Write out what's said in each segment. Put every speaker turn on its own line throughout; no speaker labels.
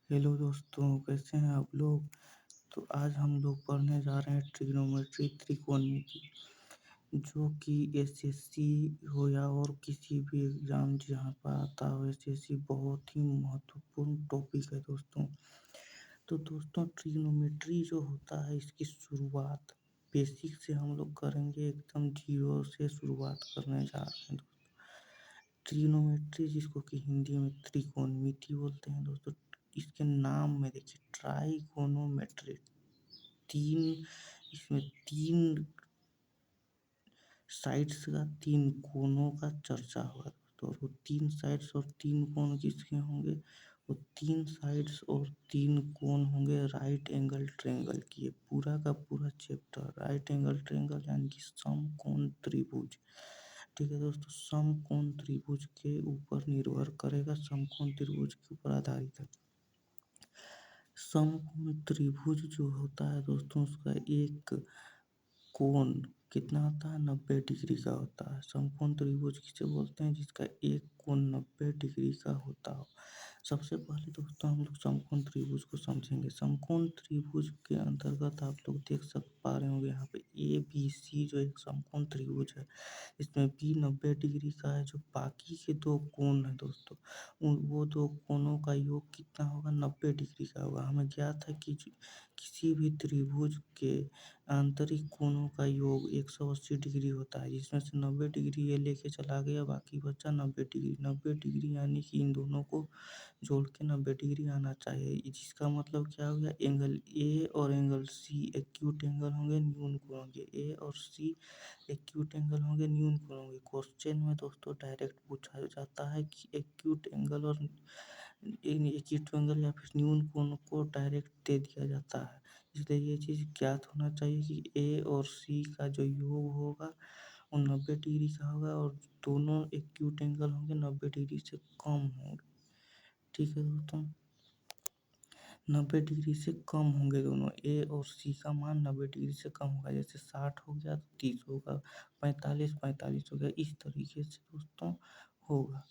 Hello दोस्तों, कैसे हैं आप लोग। तो आज हम लोग पढ़ने जा रहे हैं ट्रिग्नोमेट्री त्रिकोणमिति, जो कि एसएससी हो या और किसी भी एग्ज़ाम जहाँ पर आता हो, एसएससी बहुत ही महत्वपूर्ण टॉपिक है दोस्तों। तो दोस्तों, ट्रिग्नोमेट्री जो होता है इसकी शुरुआत बेसिक से हम लोग करेंगे, एकदम जीरो से शुरुआत करने जा रहे हैं। ट्रिग्नोमेट्री, जिसको कि हिंदी में त्रिकोणमिति बोलते हैं दोस्तों। इसके नाम में देखिए, ट्राइगोनोमेट्री, तीन इसमें तीन साइड्स का, तीन कोनों का चर्चा हुआ दोस्तों। वो तीन साइड्स और तीन कोण किसके होंगे? वो तीन साइड्स और तीन कोण होंगे राइट एंगल ट्रायंगल की। ये पूरा का पूरा चैप्टर राइट एंगल ट्रायंगल यानी कि समकोण त्रिभुज, ठीक है दोस्तों, समकोण त्रिभुज के ऊपर निर्भर करेगा, समकोण त्रिभुज के ऊपर आधारित है। समकोण त्रिभुज जो होता है दोस्तों, उसका एक कोण कितना होता है? 90 डिग्री का होता है। समकोण त्रिभुज किसे बोलते हैं? जिसका एक कोण 90 डिग्री का होता हो। सबसे पहले दोस्तों हम लोग समकोण त्रिभुज को समझेंगे। समकोण त्रिभुज के अंतर्गत आप लोग देख पा रहे होंगे यहाँ पे ए बी सी जो एक समकोण त्रिभुज है। इसमें बी 90 डिग्री का है। जो बाकी के दो कोण है दोस्तों, वो दो कोणों का योग कितना होगा? 90 डिग्री का होगा। हमें ज्ञात है कि किसी भी त्रिभुज के आंतरिक कोणों का योग 180 डिग्री होता है, जिसमें से 90 डिग्री ये लेके चला गया, बाकी बचा 90 डिग्री। 90 डिग्री यानी कि इन दोनों को जोड़ के 90 डिग्री आना चाहिए। जिसका मतलब क्या हो गया? एंगल ए और एंगल सी एक्यूट एंगल होंगे, न्यून कोण होंगे। ए और सी एक्यूट एंगल होंगे, न्यून कोण होंगे। क्वेश्चन में दोस्तों डायरेक्ट पूछा जाता है कि एक्यूट एंगल और एक्यूट एंगल या फिर न्यून कोण को डायरेक्ट दे दिया जाता है। इसलिए ये चीज़ ज्ञात होना चाहिए कि ए और सी का जो योग होगा वो 90 डिग्री का होगा और दोनों एक्यूट एंगल होंगे 90 डिग्री से कम होंगे। ठीक है दोस्तों, 90 डिग्री से कम होंगे दोनों। ए और सी का मान 90 डिग्री से कम होगा। जैसे 60 हो गया तो 30 होगा, 45 45 हो गया, इस तरीके से दोस्तों होगा।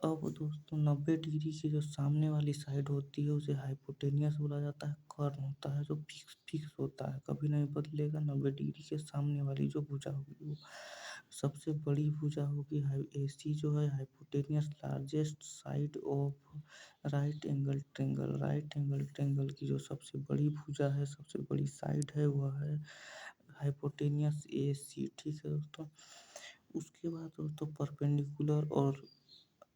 अब दोस्तों 90 डिग्री की जो सामने वाली साइड होती है उसे हाइपोटेनियस बोला जाता है। कर्ण होता है जो फिक्स फिक्स होता है, कभी नहीं बदलेगा। 90 डिग्री के सामने वाली जो भुजा होगी वो सबसे बड़ी भुजा होगी। एसी जो है hypotenuse largest side of right angle triangle. Right angle triangle की जो सबसे बड़ी भुजा है, सबसे बड़ी साइड है, वह है हाइपोटेनियस ए सी। ठीक है दोस्तों, उसके बाद दोस्तों परपेंडिकुलर और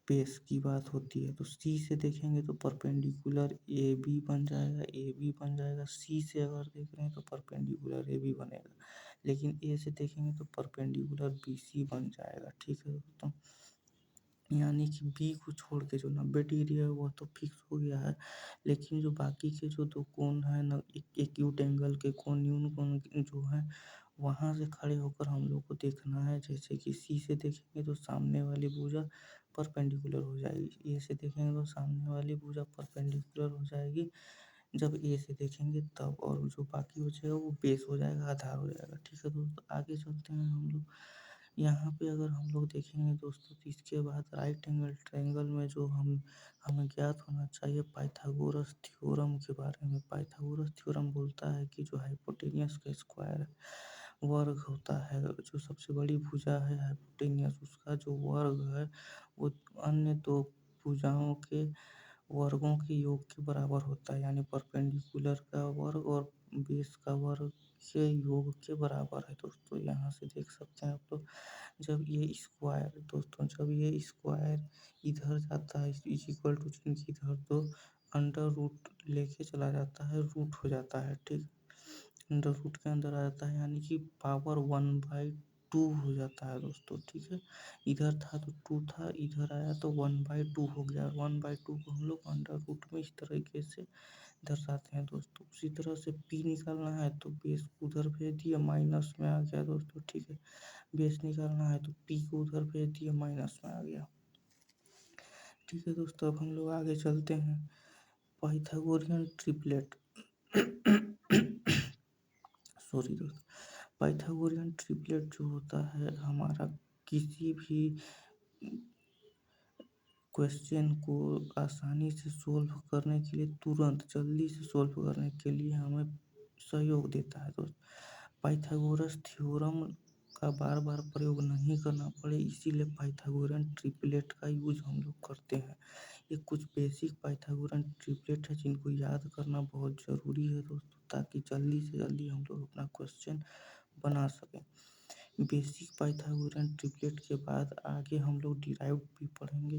बेस की बात होती है। तो सी से देखेंगे तो परपेंडिकुलर ए बी बन जाएगा, ए बी बन जाएगा। सी से अगर देख रहे हैं तो परपेंडिकुलर ए बी बनेगा, लेकिन ए से देखेंगे तो परपेंडिकुलर बी सी बन जाएगा। ठीक है दोस्तों, यानी कि बी को छोड़ के जो 90 डिग्री है वह तो फिक्स हो गया है, लेकिन जो बाकी के जो दो कोण है न, एक्यूट एंगल के कोण, न्यून कोण जो है, वहाँ से खड़े होकर हम लोग को देखना है। जैसे कि सी से देखेंगे तो सामने वाली भुजा परपेंडिकुलर हो जाएगी, ए से देखेंगे तो सामने वाली भुजा परपेंडिकुलर हो जाएगी जब ए से देखेंगे तब, और जो बाकी हो जाएगा वो बेस हो जाएगा, आधार हो जाएगा। ठीक है दोस्तों, आगे चलते हैं हम लोग। यहाँ पे अगर हम लोग देखेंगे दोस्तों तो इसके बाद राइट एंगल ट्रायंगल में जो हमें ज्ञात होना चाहिए पाइथागोरस थ्योरम के बारे में। पाइथागोरस थ्योरम बोलता है कि जो हाइपोटेनियस का स्क्वायर वर्ग होता है, जो सबसे बड़ी भुजा है हाइपोटेनियस, उसका जो वर्ग है वो अन्य दो भुजाओं के वर्गों के योग के बराबर होता है। यानी परपेंडिकुलर का वर्ग और बेस का वर्ग के योग के बराबर है दोस्तों। यहाँ से देख सकते हैं आप लोग, जब ये स्क्वायर दोस्तों, जब ये स्क्वायर इधर जाता है इज इक्वल टू, इधर तो अंडर रूट लेके चला जाता है, रूट हो जाता है। ठीक, अंडर रूट के अंदर आ जाता है, यानी कि पावर 1/2 हो जाता है दोस्तों। ठीक है, इधर था तो 2 था, इधर आया तो 1/2 हो गया। 1/2 को हम लोग अंडर रूट में इस तरीके से दर्शाते हैं दोस्तों। उसी तरह से पी निकालना है तो बेस उधर भेज दिया, माइनस में आ गया दोस्तों। ठीक है, बेस निकालना है तो पी को उधर भेज दिया, माइनस में आ गया। ठीक है दोस्तों, अब हम लोग आगे चलते हैं। पाइथागोरियन ट्रिपलेट सॉरी दोस्तों, पाइथागोरियन ट्रिपलेट जो होता है हमारा, किसी भी क्वेश्चन को आसानी से सोल्व करने के लिए, तुरंत जल्दी से सोल्व करने के लिए हमें सहयोग देता है दोस्त। पाइथागोरस थ्योरम का बार बार प्रयोग नहीं करना पड़े, इसीलिए पाइथागोरन ट्रिपलेट का यूज हम लोग करते हैं। ये कुछ बेसिक पाइथागोरन ट्रिपलेट है जिनको याद करना बहुत ज़रूरी है दोस्तों, ताकि जल्दी से जल्दी हम लोग अपना क्वेश्चन बना सकें। बेसिक पाइथागोरन ट्रिपलेट के बाद आगे हम लोग डिराइव्ड भी पढ़ेंगे,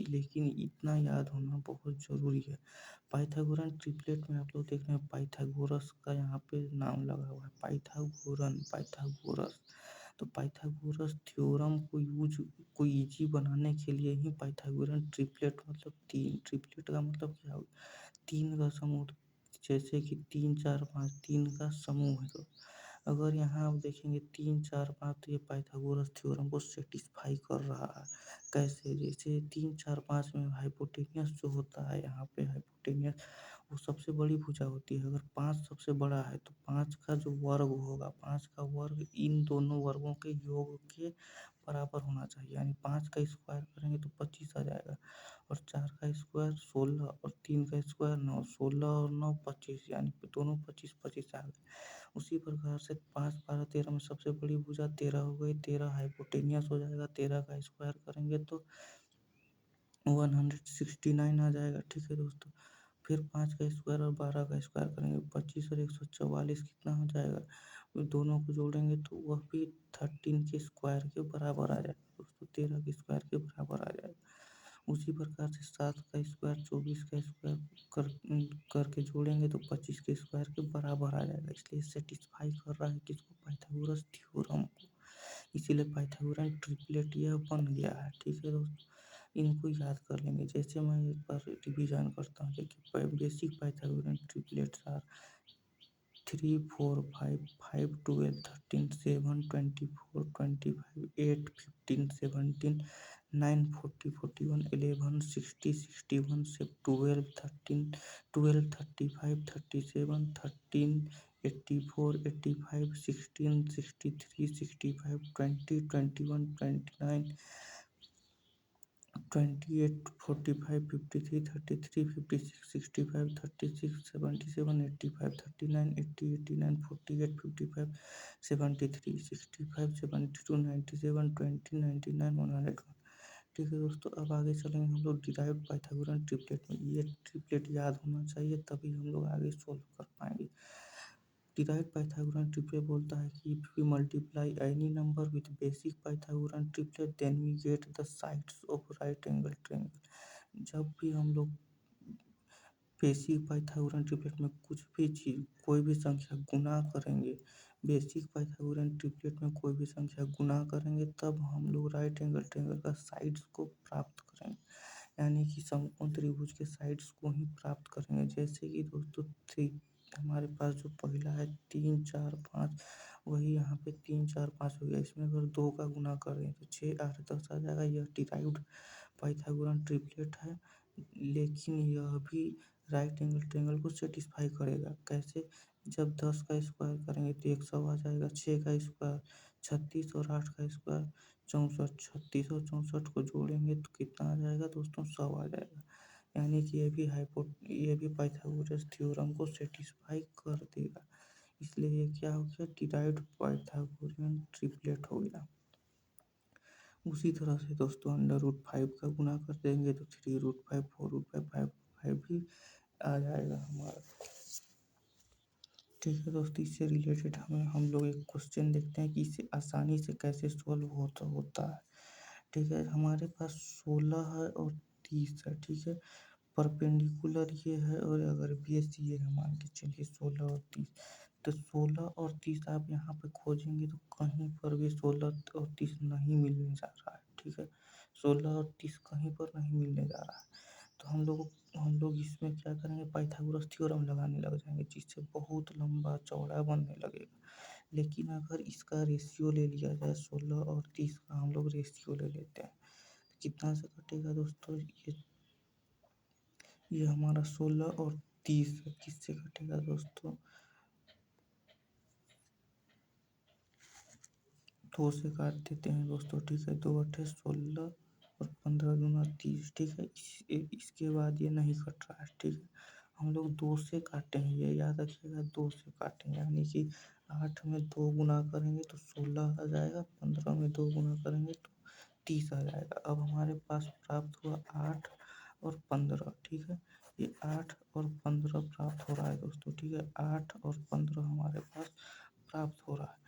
लेकिन इतना याद होना बहुत ज़रूरी है। पाइथागोरन ट्रिपलेट में आप लोग देख रहे हैं पाइथागोरस का यहाँ पे नाम लगा हुआ है, पाइथागोरस। तो पाइथागोरस थ्योरम को इजी बनाने के लिए ही पाइथागोरन ट्रिपलेट, मतलब तीन, ट्रिपलेट का मतलब क्या हुआ, तीन का समूह। जैसे कि 3 4 5 3 का समूह है। तो अगर यहाँ आप देखेंगे 3 4 5, तो ये पाइथागोरस थ्योरम को सेटिस्फाई कर रहा है। कैसे? जैसे 3 4 5 में हाइपोटेनियस जो होता है, यहाँ पे हाइपोटेनियस वो सबसे बड़ी भुजा होती है। अगर 5 सबसे बड़ा है तो 5 का जो वर्ग होगा, 5 का वर्ग इन दोनों वर्गों के योग के बराबर होना चाहिए। यानी 5 का स्क्वायर करेंगे तो 25 आ जाएगा, और 4 का स्क्वायर 16, और 3 का स्क्वायर 9। 16 और 9 25, यानी दोनों 25 25 आ गए। उसी प्रकार से 5 12 13 में सबसे बड़ी भुजा 13 हो गई, 13 हाइपोटेनियस हो जाएगा। 13 का स्क्वायर करेंगे तो 169 आ जाएगा। ठीक है दोस्तों, फिर 5 का स्क्वायर और 12 का स्क्वायर करेंगे, 25 और 144 कितना हो जाएगा, दोनों को जोड़ेंगे तो वह भी 13 के स्क्वायर के बराबर आ जाएगा दोस्तों, 13 के स्क्वायर के बराबर आ जाएगा। उसी प्रकार से 7 का स्क्वायर 24 का स्क्वायर कर करके जोड़ेंगे तो 25 के स्क्वायर के बराबर आ जाएगा। इसलिए सेटिस्फाई कर रहा है किसको, पाइथागोरस थ्योरम को। इसीलिए पाइथागोरन ट्रिपलेट यह बन गया है। ठीक है दोस्तों, इनको याद कर लेंगे। जैसे मैं एक बार रिवीजन करता हूँ, देखिए बेसिक पाइथागोरन ट्रिपलेट्स आर 3 4 5 5 12 13 7 24 25 8 15 17 9 40 41 11 60 61 12 13 12 35 37 13 84 85 16 63 65 20 21 29 28 45 53 33 56 65 36 77 85 39 80 89 48 55 73 65 72 97 20 99 101। ठीक है दोस्तों, अब आगे चलेंगे हम लोग डिराइव्ड पाइथागोरन ट्रिपलेट में। ये ट्रिपलेट याद होना चाहिए, तभी हम लोग आगे सोल्व कर पाएंगे। डिराइव्ड पाइथागोरन ट्रिपलेट बोलता है कि if we multiply any number with basic Pythagorean triplet then we get the sides of right angle triangle. जब भी हम लोग बेसिक पाइथागोरन ट्रिपलेट में कुछ भी चीज़, कोई भी संख्या गुना करेंगे, बेसिक पाइथागोरन ट्रिपलेट में कोई भी संख्या गुना करेंगे, तब हम लोग राइट एंगल ट्रायंगल का साइड्स को प्राप्त करेंगे। यानी कि समकोण त्रिभुज के साइड्स को ही प्राप्त करेंगे। जैसे कि दोस्तों हमारे पास जो पहला है 3 4 5, वही यहाँ पे 3 4 5 हो गया। इसमें अगर 2 का गुना करें तो 6 8 10 आ जाएगा। यह डिराइव्ड पाइथागोरन ट्रिपलेट है, लेकिन यह भी राइट एंगल ट्रायंगल को सेटिस्फाई करेगा। कैसे? जब 10 का स्क्वायर करेंगे तो 100 आ जाएगा, 6 का स्क्वायर 36 और 8 का स्क्वायर 64, 36 और 64 को जोड़ेंगे तो कितना आ जाएगा दोस्तों, 100 आ जाएगा। यानी कि ये भी पाइथागोरस थ्योरम को सेटिस्फाई कर देगा। इसलिए ये क्या हो गया, डिराइव्ड पाइथागोरियन ट्रिपलेट हो गया। उसी तरह से दोस्तों √5 का गुना कर देंगे तो 3√5 4√5 5 भी आ जाएगा हमारा। ठीक है दोस्तों, इससे रिलेटेड हम लोग एक क्वेश्चन देखते हैं कि इसे आसानी से कैसे सोल्व होता है। ठीक है, हमारे पास 16 है और 30 है। ठीक है, परपेंडिकुलर ये है और अगर बेस ये है, मान के चलिए 16 और 30। तो 16 और 30 आप यहाँ पे खोजेंगे तो कहीं पर भी 16 और 30 नहीं मिलने जा रहा है। ठीक है, 16 और 30 कहीं पर नहीं मिलने जा रहा है। तो हम लोग इसमें क्या करेंगे, पाइथागोरस थ्योरम लगाने लग जाएंगे, जिससे बहुत लंबा चौड़ा बनने लगेगा। लेकिन अगर इसका रेशियो ले लिया जाए, 16 और 30 का हम लोग रेशियो ले लेते हैं, कितना से कटेगा दोस्तों, ये हमारा 16 और 30 किससे कटेगा दोस्तों, 2 से काट देते हैं दोस्तों। ठीक है, 2 8 16 और 15 दूना 30, ठीक है। इसके बाद ये नहीं कट रहा है, ठीक है। हम लोग 2 से काटेंगे, ये याद रखिएगा, 2 से काटेंगे, यानी कि 8 में 2 गुना करेंगे तो 16 आ जाएगा, 15 में 2 गुना करेंगे तो 30 आ जाएगा। अब हमारे पास प्राप्त हुआ 8 और 15, ठीक है। ये 8 और 15 प्राप्त हो रहा है दोस्तों, ठीक है। 8 और 15 हमारे पास प्राप्त हो रहा है।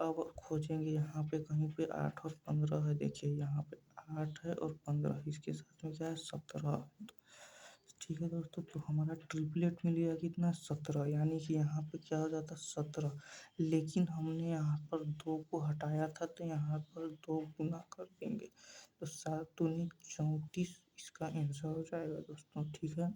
अब खोजेंगे यहाँ पे कहीं पे 8 और 15 है, देखिए यहाँ पे 8 है और 15, इसके साथ में क्या है, 17 है। ठीक है दोस्तों, तो हमारा ट्रिपलेट मिल गया कितना, 17, यानी कि यहाँ पे क्या हो जाता, 17। लेकिन हमने यहाँ पर 2 को हटाया था तो यहाँ पर 2 गुना कर देंगे, तो 7 दूनी 34 इसका आंसर हो जाएगा दोस्तों, ठीक है।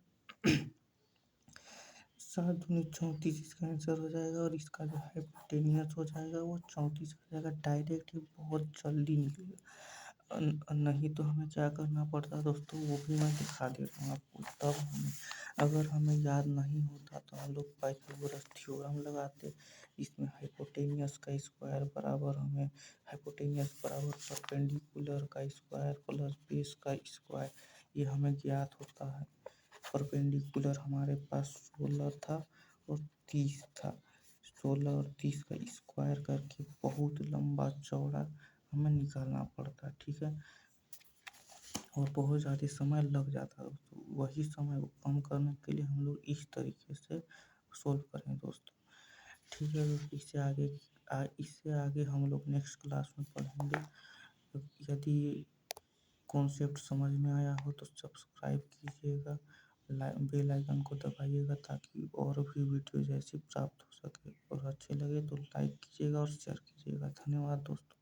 7 दूनी 34 इसका आंसर हो जाएगा, और इसका जो हाइपोटेनियस हो जाएगा वो 34 हो जाएगा। डायरेक्ट ही बहुत जल्दी निकलेगा। नहीं तो हमें क्या करना पड़ता दोस्तों, वो भी मैं दिखा दे रहा हूँ आपको। तब हमें, अगर हमें याद नहीं होता तो हम लोग पाइथागोरस थ्योरम लगाते। इसमें हाइपोटेनियस का स्क्वायर बराबर हमें, हाइपोटेनियस बराबर परपेंडिकुलर का स्क्वायर प्लस बेस का स्क्वायर, ये हमें ज्ञात होता है। परपेंडिकुलर हमारे पास 16 था और 30 था, 16 और 30 का स्क्वायर करके बहुत लंबा चौड़ा हमें निकालना पड़ता, ठीक है। और बहुत ज़्यादा समय लग जाता है दोस्तों। वही समय को कम करने के लिए हम लोग इस तरीके से सोल्व करें दोस्तों, ठीक है दोस्तों। इससे आगे हम लोग नेक्स्ट क्लास में पढ़ेंगे। यदि कॉन्सेप्ट समझ में आया हो तो सब्सक्राइब कीजिएगा, बेल आइकन को दबाइएगा ताकि और भी वीडियो जैसी प्राप्त हो सके, और अच्छे लगे तो लाइक कीजिएगा और शेयर कीजिएगा। धन्यवाद दोस्तों।